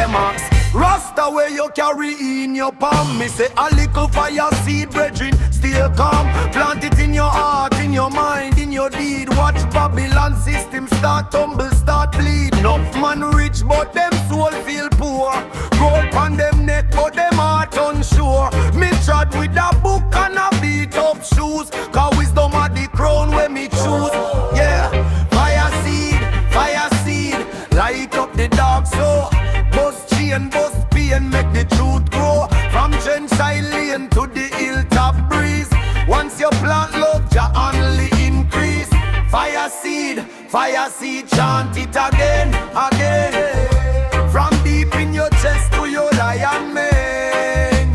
them ask. Rasta where you carry in your palm. Me say a little fire seed, brethren, still calm. Plant it in your heart, in your mind, in your deed. Watch Babylon system start tumble, start bleed. Enough man rich, but them soul feel poor. Gold on them neck, but them heart unsure. Me trod with a book and a beat up shoes. Cause wisdom are the crown where me choose. Yeah, fire seed, light up the dark soul. Bust chain, bust pain, make the truth grow. From Gentile lane to the hilltop breeze. Once you plant love, you only increase. Fire seed, chant it again, again. From deep in your chest to your lion mane.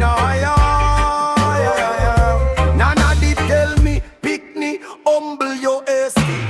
Nana did tell me, pick me, humble your esteem.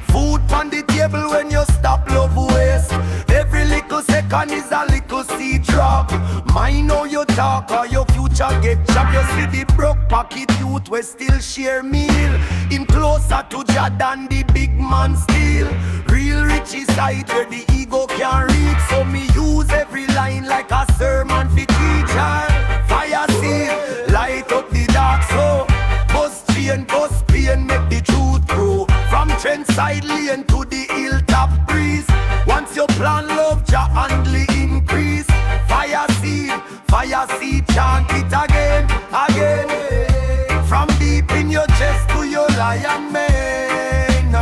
Food on the table when you stop love waste. Every little second is a little seed drop. Mind how you talk or your future get chopped. You see the broke pocket youth we still share meal. Him closer to Jah than the big man still. Real rich is sight where the ego can reach. So me use every line like a sermon for teacher. Fire seed, light up the dark soul. Bust chain, bust pain, make the truth grow. From trend side lane to the hilltop breeze. Once you plant love, Jah only increase. Fire seed, chant it again, again. From deep in your chest to your lion mane.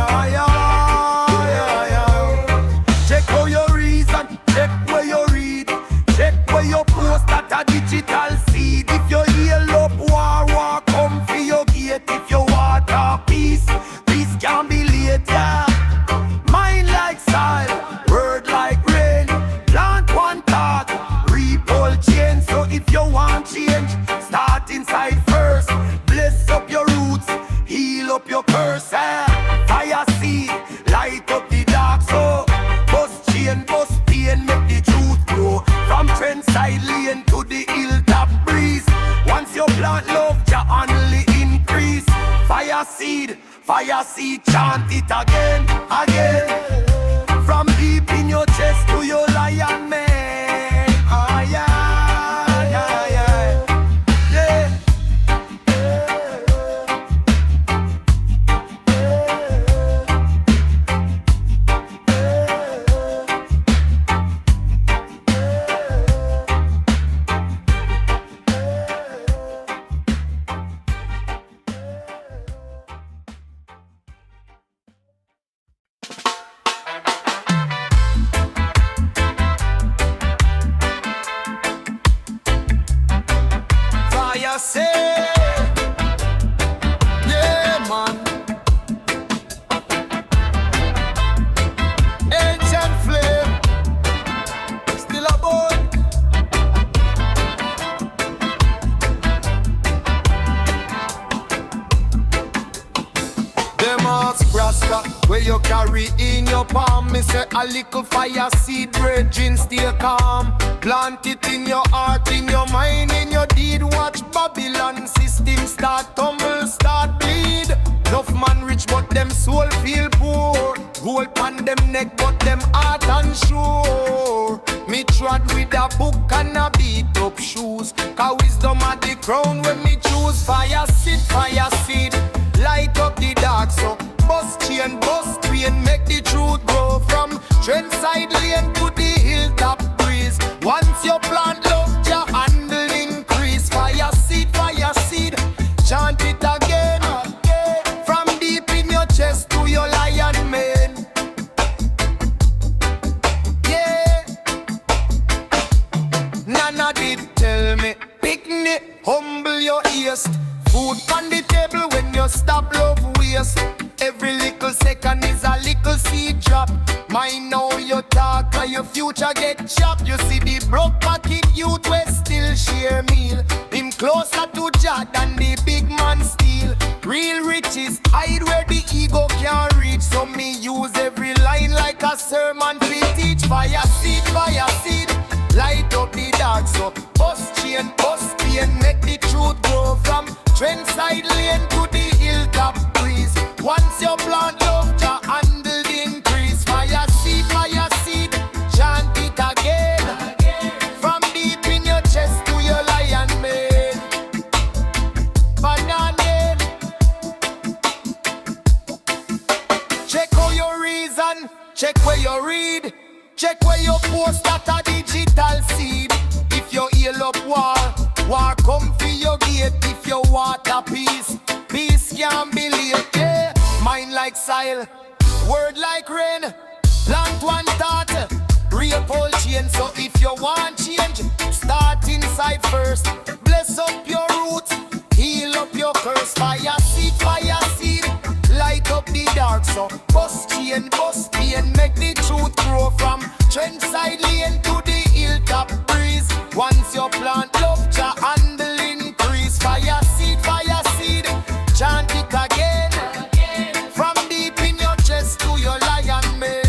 Check how you reason, check where you read. Check where you post that a digital seed. If you heal up, war, come for your gate. If you want a peace, peace can be late, yeah. Mind like soil, word like rain. Plant one thought, reap all change. So if you want change, start inside first. Bless up your roots, heal up your curse, eh? Fire seed, light up the dark soul. Bust chain, bust pain, make the truth grow. From trend side lane to the hilltop breeze. Once you plant love, Jah only increase. Fire seed, chant it again, again. From deep in your chest to your lion mane. Ah, yeah, yeah, yeah, say, yeah, man. Ancient flame, still a boy. Them ask Rasta, where you carry in your palm. Me say a little fire seed, brethren, still calm. Plant it in your heart, in your mind, in your deed. Watch Babylon system start tumble, start bleed. Enough man rich, but them soul feel poor. Gold on them neck, but them heart unsure. Me trod with a book and a beat up shoes. Cause wisdom are the crown when me choose. Fire seed, light up the dark so. Bust chain, bust pain, make the truth grow. From trend side lane to the hilltop breeze. Once you plant love, Jah handle increase. Fire seed, chant it again. From deep in your chest to your lion mane. Yeah. Nana did tell me, picnic, humble your ears. Food on the table when you stop love waste. Every little second is a little seed drop. Mind how you talk or your future get chopped. You see the broke pocket youth we still share meal. Him closer to Jah than the big man steal. Real riches hide where the ego can't reach. So me use every line like a sermon to teach. Fire seed, light up the dark so. Bust chain, bust pain, make the truth grow. From trend side lane to the hilltop breeze. Once you plant love, Jah handle the increase. Fire seed, chant it again. post that a digital seed. If you heal up war come for your gate. If you want a peace can't be late. Yeah, mind like soil, word like rain. Plant one thought, real pole chain. So if you want change, start inside first. Bless up your roots, heal up your curse. Fire seed, light up the dark. So bust chain, make the truth grow from trench side lane to the hilltop breeze. Once you plant love, your handle increase. Fire seed, chant it again. From deep in your chest to your lion mane.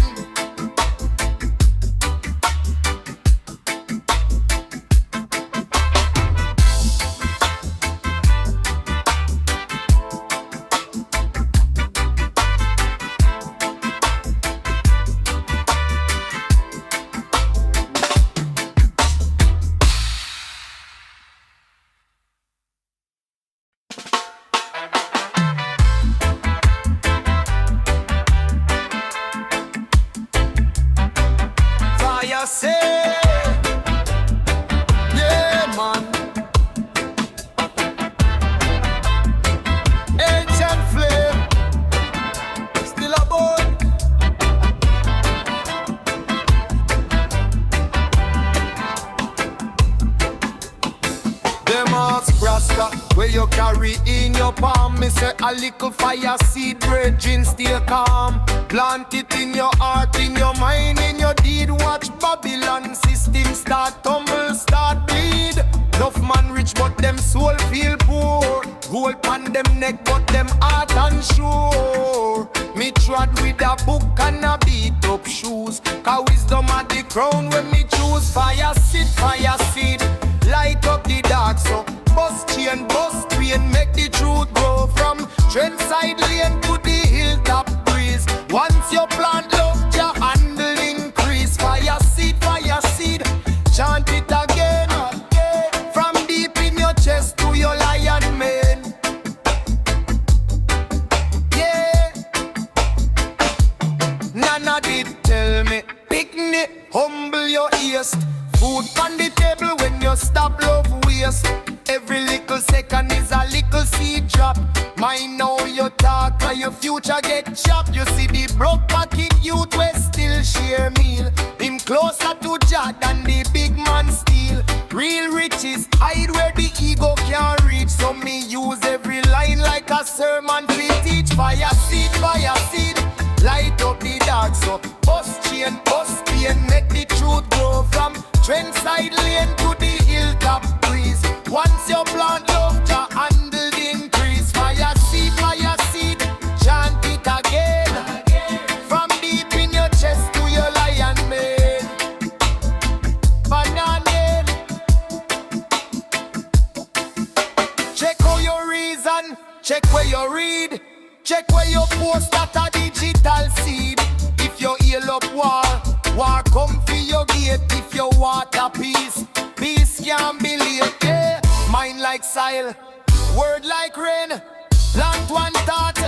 Where you carry in your palm, me say a little fire seed, brethren, stay calm. Plant it in your heart, in your mind, in your deed. Watch Babylon system start tumble, start bleed. Enough man rich but them soul feel poor. Gold on them neck but them heart unsure. Me trod with a book and a beat up shoes. Cause wisdom at the crown when me choose. Fire seed, light up the dark. So bust chain, make the truth grow from trend side lane to the hilltop breeze. Once you plant love, your handle increase. Fire seed, chant it again. From deep in your chest to your lion mane. Yeah. Nana did tell me, picnic, humble your ears. Food on the table when you stop love waste. Every little second is a little seed drop. Mind now you talk and your future get chopped. You see the broke pocket youth we still share meal. Him closer to Jah than the big man steal. Real riches hide where the ego can't reach. So me use every line like a sermon we teach. Fire seed, light up the dark. So bust chain, make the truth grow from trend side lane to the hilltop breeze. Once you plant love, your handle increase. Fire seed, chant it again. From deep in your chest to your lion mane. Banana. Check how you reason, check where you read. Check where you post that a digital seed. If you heal up war come for your gate. If you want a peace can't be late. Yeah, mind like soil, word like rain. Plant one thought,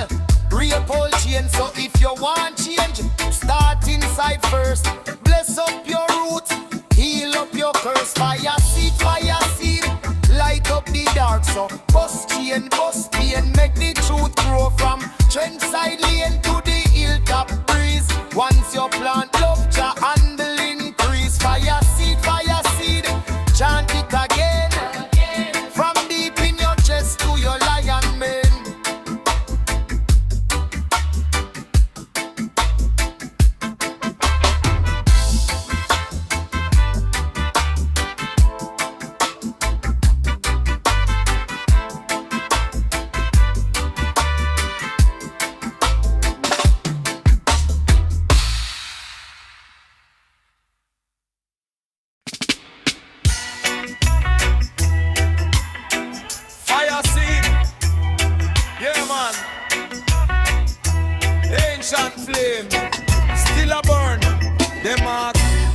real pole chain. So if you want change, start inside first. Bless up your roots, heal up your curse. Fire seed, light up the dark. So bust chain, make the truth grow from trend side lane to the hilltop breeze. Once you plant love, your handle increase. Fire seed, chant it again. From deep in your chest to your lion mane.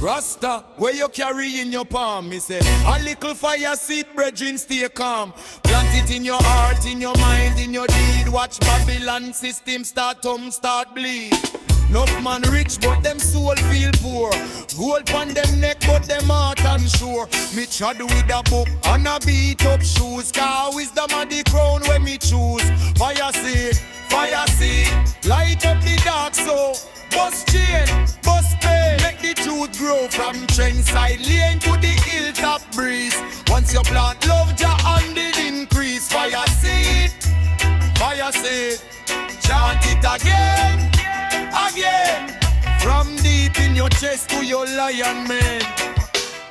Rasta, where you carry in your palm, me say a little fire seed, brethren, stay calm. Plant it in your heart, in your mind, in your deed. Watch Babylon system start bleed. Enough man rich but them soul feel poor. Gold pon them neck but them heart unsure. Me trod with a book and a beat up shoes. Cause wisdom of the crown when me choose. Fire seed, fire seed. Light up the dark so. Bust chain, bust pain. Make the truth grow from trend side lane to the hilltop breeze. Once you plant love, your hand will increase. Fire seed, fire seed. Chant it again, again. From deep in your chest to your lion man.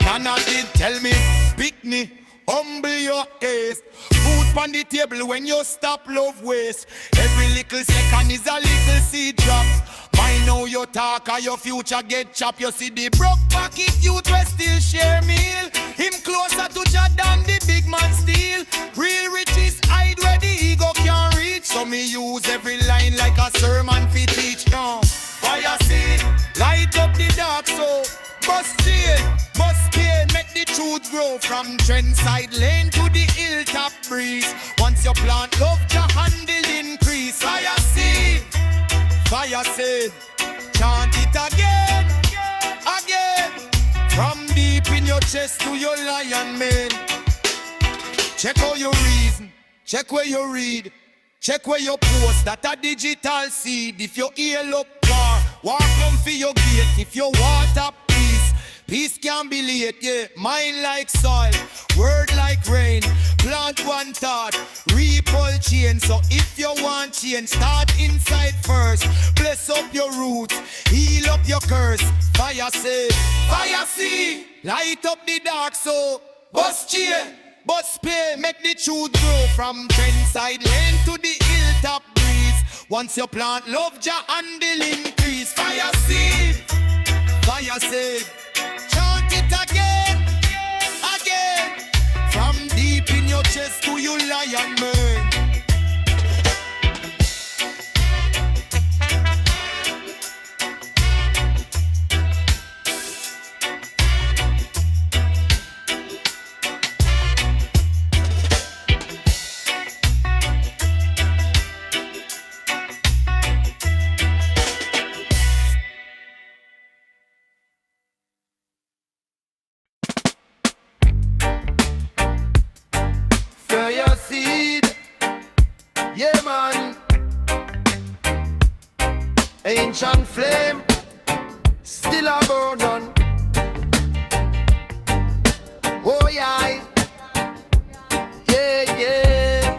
Nana did tell me, pick me, humble your case. Food on the table when you stop love waste. Every little second is a little seed drop. Mind how you talk or your future get chopped. You see the broke pocket youth will still share meal. Him closer to Jah than the big man steal. Real riches hide where the ego can't reach. So me use every line like a sermon fi teach. No, fire seed, light up the dark so. Bust chain, bust pain, make the truth grow. From trend side lane to the hilltop breeze. Once you plant love, your handle increase. Fire seed, fire seed. Chant it again, again. From deep in your chest to your lion mane. Check how you reason, check where you read. Check where you post, that a digital seed. If you heal up car, walk come for your gate. If you water peace, peace can be late, yeah. Mind like soil, word like rain. Plant one thought, reap all change. So if you want change, start inside first. Bless up your roots, heal up your curse. Fire seed, fire seed. Light up the dark so, bust chain, bust pain. Make the truth grow from trend side lane to the hilltop breeze. Once you plant love, your handle increase. Fire seed, fire seed. Chant it again, again. From deep in your chest to your lion man. FYAHSEED, yeah man. Ancient flame, still a burn on. Oh yeah, yeah, yeah.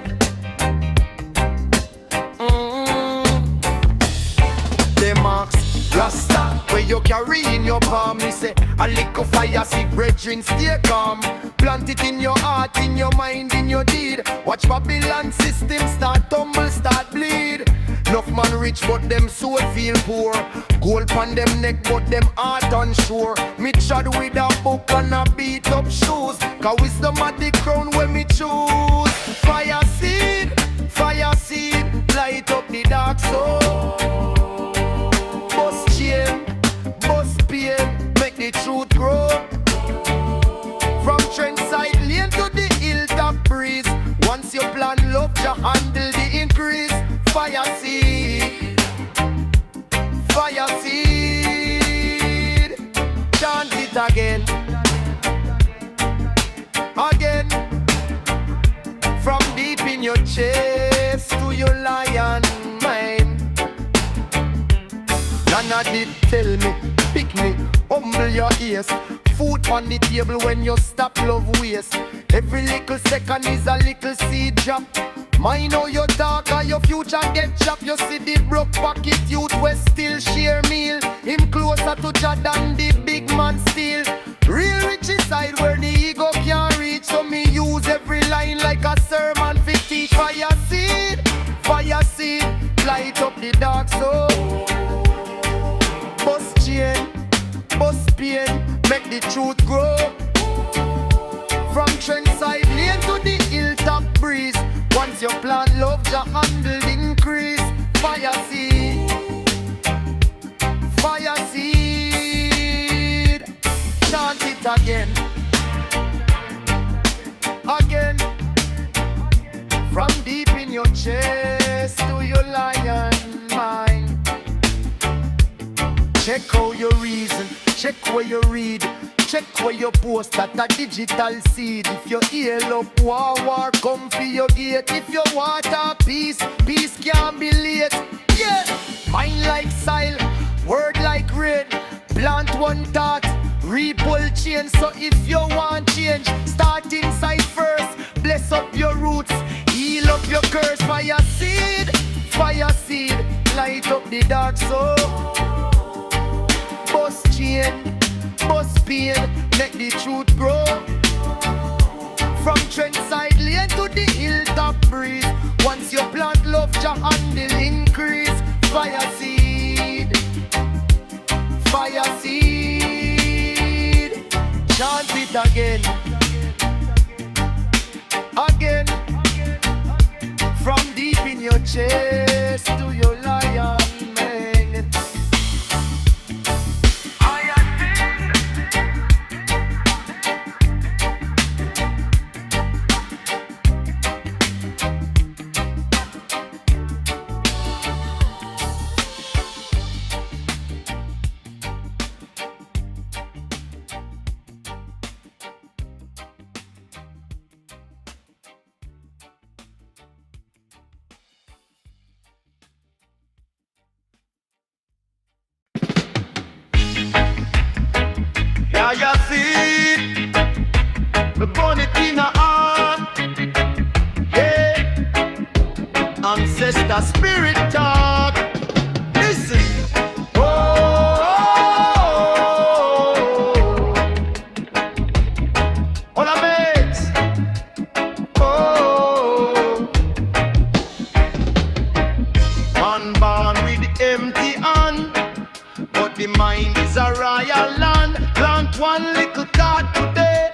The marks, Rasta, where you carry in your palm. Me say, a little fire, sick brethren, stay calm. Plant it in your heart, in your mind, in your deed. Watch Babylon system start tumble, start bleed. Enough man rich but them soul feel poor. Gold pon them neck but them heart unsure. Me trod with a book and a beat up shoes. Cause wisdom of the crown when me choose. Fire seed, light up the dark soul. Bust chain, bust pain, make the truth grow. From trend side lane to the hilltop breeze. Once you plan love, you handle the increase. Fire seed, fire seed. Chant it again, again. From deep in your chest to your lion mind. Nana did tell me, pick me, humble your ears. Food on the table when you stop love waste. Every little second is a little seed drop. Mind how you talk or your future get chopped. You see the broke pocket youth will still share meal. Him closer to Jah than the big man still. Real rich inside where the ego can't reach. So me use every line like a sermon fi teach. Fire seed, light up the dark soul. Bust chain, bust pain, make the truth grow. From trend side lane to the hilltop breeze. Once you plant love, your handle increase. Fire seed, chant it again, again. From deep in your chest to your lion mind. Check how you reason, check where you read, check where you post at a digital seed. If you heal up war come for your gate. If you want a peace can't be late. Yeah, mind like soil, word like rain. Plant one thought, repull change. So if you want change, start inside first. Bless up your roots, heal up your curse. Fire seed, light up the dark soul. Bust chain, bust pain, make the truth grow. From trench side lane to the hilltop breeze. Once you plant love, your handle increase. Fire seed, chant it again, again. From deep in your chest to your lion mane. FYAHSEED, we burn it in our heart. Yeah, ancestor spirit talk. Listen. Oh, all I mates. Oh, man born with empty hand, but the mind is a royal land. Plant one little thought today,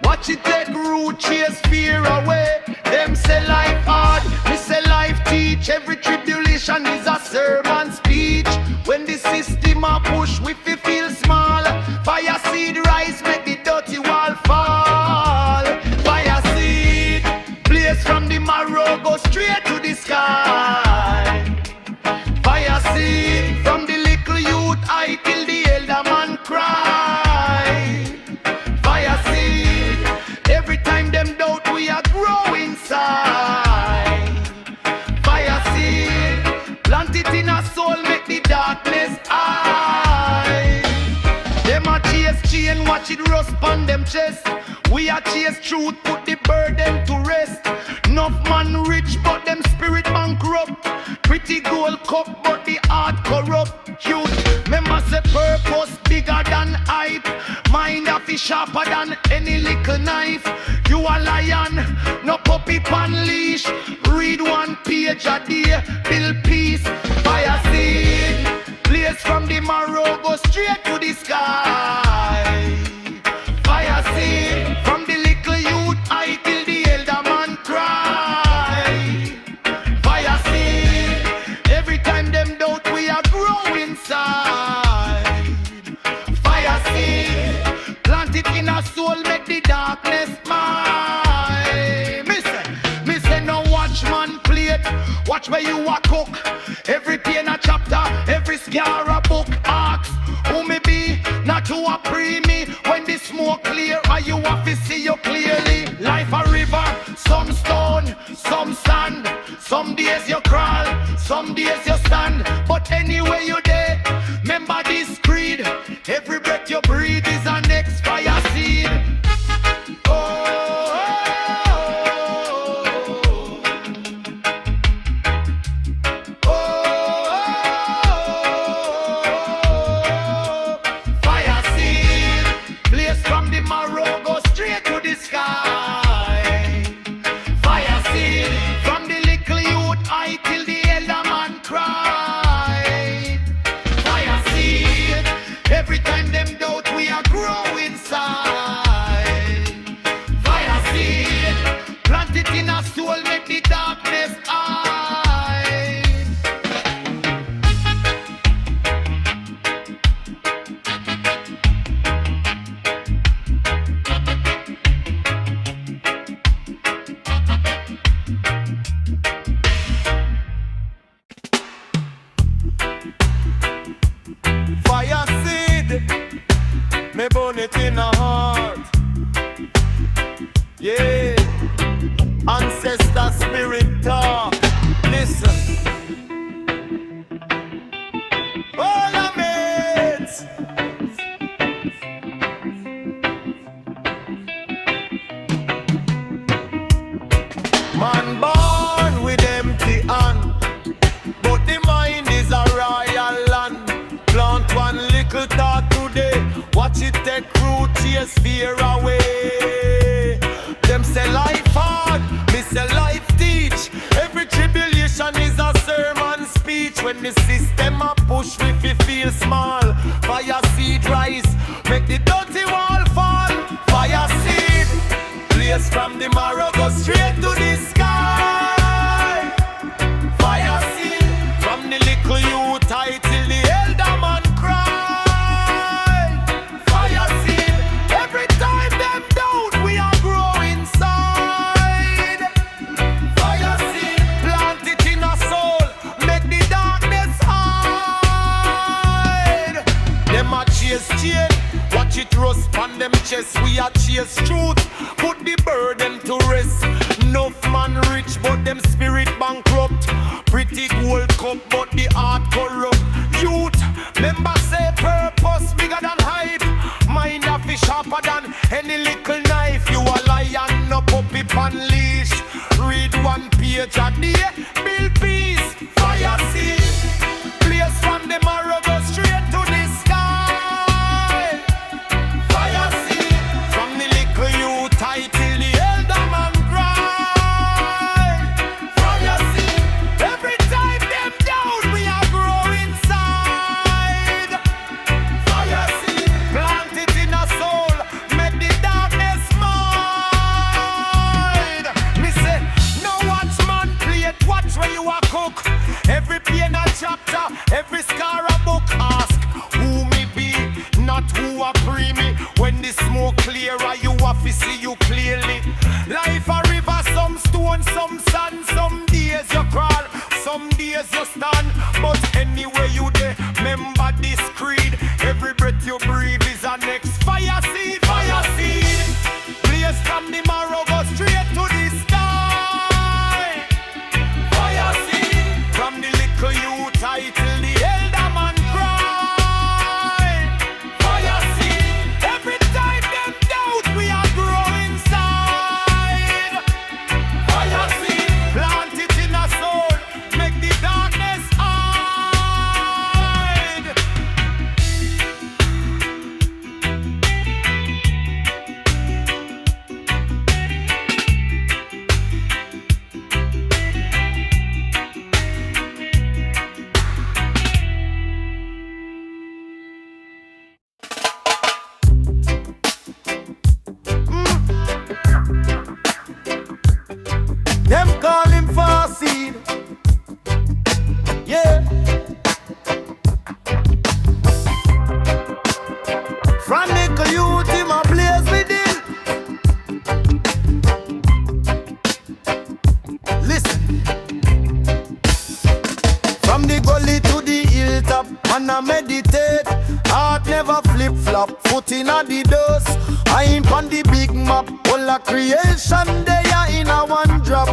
watch it take root, chase fear away. Them say life hard, me say life teach. Every tribulation is a sermon speech. When the system a push, we feel small. FYAHSEED rise, make the dirty wall fall. FYAHSEED, blaze from the marrow, go straight to the sky. FYAHSEED, from the little youth, I till the elder man cry. FYAHSEED, every time them doubt, we are grow inside. FYAHSEED, plant it in our soul, make the darkness hide. Them a chase chain, watch it rust on them chest. We a chase truth, put the burden to rest. Enough man rich, but them spirit bankrupt. Pretty gold cup, but the heart corrupt. Youth, members say purpose bigger than hype. Mind a fish sharper than any little knife. You a lion, no puppy pan leash. Read one page a day, build peace. FYAHSEED, blaze from the marrow, go straight to the sky. FYAHSEED, from the little youth, I till the elder man cry. FYAHSEED, every time them doubt, we are grow inside. FYAHSEED, plant it in our soul, make the darkness mine. Me say no watchman plate, watch where you a cook. Every pain a chapter, every scar a book. Ask who me be, not who a pre me. When the smoke clear, or you have to see you clearly. Life a river, some stone, some sand. Some days you crawl, some days you stand. But anyway you there, remember this creed. Every breath you breathe is an next FYAHSEED. Yeah, ancestor spirit talk. Listen, all our mates. Man born with empty hand, but the mind is a royal land. Plant one little thought today, watch it take root, chase fear away. Them say life hard, me say life teach. Every tribulation is a sermon speech. When the system a push, we feel small. Fire seed rise, make the dirty wall fall. Fire seed, blaze from the marrow, go straight to the sky. Fire seed, from the little youth high till the elder man cry. Fire seed, every time them down, we are growing inside. Fire seed, plant it in our soul, make the darkness hide. Them a chase chain, watch it rust on them chest. We a chase truth, put the burden to rest. Enough man rich, but them spirit bankrupt. Pretty gold cup, but the heart corrupt. Youth, member say purpose bigger than hype. Mind a fish sharper than any little knife. You a lion, no puppy pan leash. Read one page a day, build peace. Fire seed, place from the marrow, go straight to the sky. Fire seed, from the little youth high till the elder man cry. Fire seed, every time them down, we are growing inside. Fire seed, plant it in our soul, make the darkness mine. Me say, no watchman play it, watch where you are cook. Every pain a chapter, every scar a book. Ask who me be, not who a pre me. When the smoke clearer, you have to see you clearly. Life a river, some stone, some sand. Some days you crawl, some days you stand. But anywhere you there, remember this creed. Every breath you breathe is a next fire seed. Fire seed, place from the marrow, go straight to the sky. Fire seed, from the little youth high till the elder man cry. Fire seed, every time them doubt, we are growing inside. Fire seed, plant it in our soul, make the darkness hide. Them call him FYAHSEED. Yeah. From little youth, him a blaze within. Listen. From the gully to the hilltop, man a meditate. Heart never flip flop, foot in a the dust. I ain't on the big map, all a creation they are in a one drop.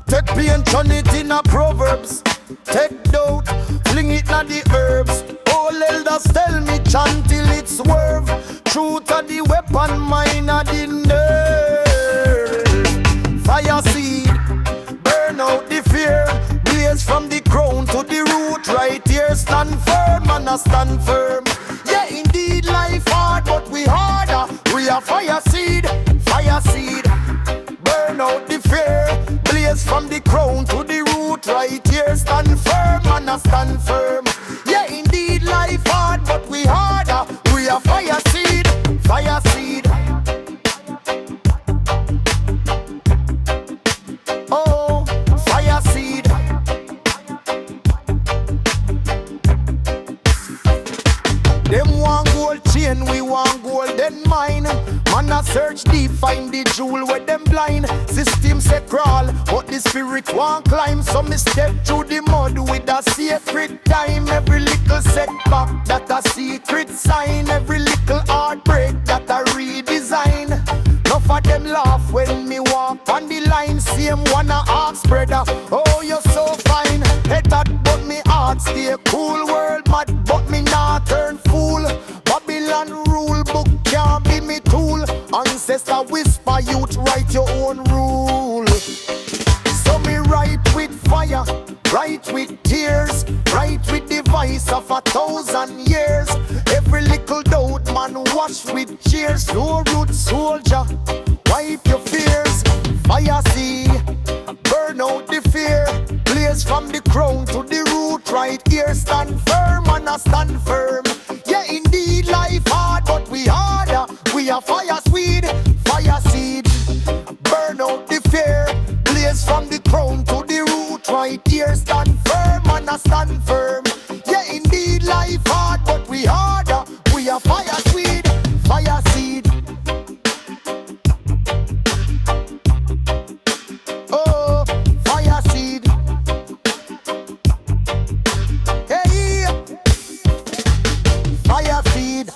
Take pain, turn it in a proverbs. Take doubt, fling it na the herbs. All elders tell me chant till it swerve. Truth a the weapon, mine a the nerve. Fire seed, burn out the fear. Blaze from the crown to the root, right here. Stand firm, and I stand firm. Yeah, indeed, life hard, but we harder. We are fire seed, fire seed. Burn out the fear. Blaze from the crown to the root, right here. Stand firm, and I stand firm. Yeah, indeed, life hard, but we harder. We are fire seed, fire seed. Oh, fire seed. Them want gold chain, we want golden mine. Man a search deep, find the jewel where them blind. System say crawl, but the spirit want climb. So me step through the mud with a sacred time. Every little setback, that a secret sign. Every little heartbreak, that a redesign. Enough of them Ancestor whisper, youth write your own rule. So me write with fire, write with tears, write with the voice of 1,000 years. Every little doubt man wash with cheers. No root soldier, wipe your fears. Fire seed, burn out the fear. Blaze from the crown to the root, right here. Stand firm and I stand firm. Yeah, indeed, life hard, but we harder. We are fire seed, fire seed. Burn out the fear. Blaze from the crown to the root, right here. Stand firm and I stand firm. Yeah, indeed, life hard, but we harder. We are fire seed, fire seed. Oh, fire seed. Hey, fire seed.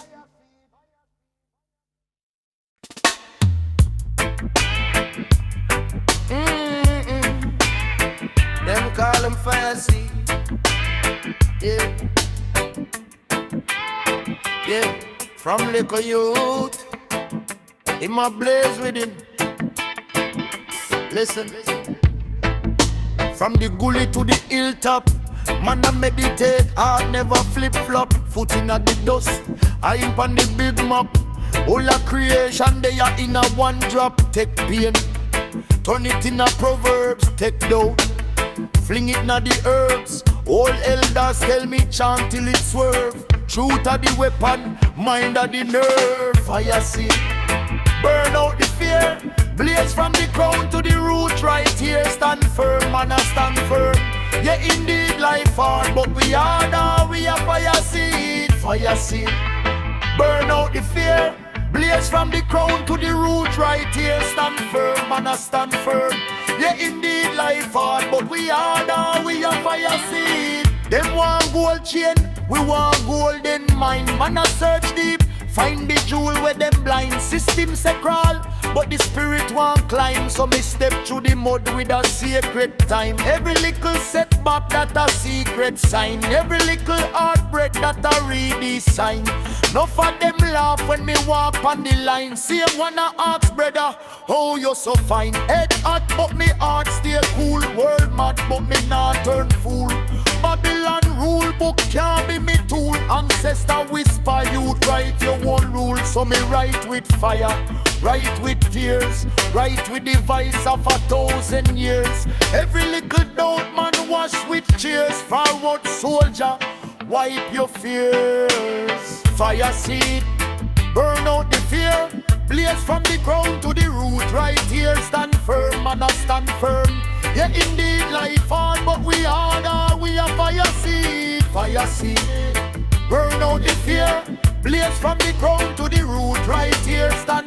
Them call them FYAHSEED. Yeah. Yeah. From little youth, in my blaze with him. Listen. From the gully to the hilltop, man I meditate, heart never flip-flop. Foot in the dust, I imp on the big map. All of creation they are in a one drop. Take pain, turn it in a proverbs. Take dough, fling it na the herbs. All elders tell me chant till it swerve. Truth are the weapon, mind are the nerve. FYAHSEED, burn out the fear. Blaze from the crown to the root, right here. Stand firm, man, I stand firm. Yeah, indeed, life hard, but we are now. We are FYAHSEED, FYAHSEED. Burn out the fear. Blaze from the crown to the root, right here. Stand firm, man, I stand firm. Yeah, indeed, life hard, but we are now. We are FYAHSEED. Them want gold chain, we want golden mine. Man, I search deep, find the jewel where them blind. System say crawl, but the spirit won't climb. So me step through the mud with a sacred time. Every little setback that a secret sign. Every little heartbreak that a ready sign. No for them laugh when me walk on the line. Same one I ask brother, oh you so fine. Head hot but me heart stay cool. World mad but me not turn fool. Babylon rule book can't be me tool. Ancestor whisper you write your own rule. So me write with fire, write with tears, write with the voice of 1,000 years. Every little doubt man wash with cheers. Forward soldier, wipe your fears. FYAHSEED, burn out the fear. Blaze from the ground to the root, right here. Stand firm, man, I stand firm. Yeah, indeed, life hard, but we are now. We are FYAHSEED, FYAHSEED. Burn out the fear. Blaze from the ground to the root, right here. Stand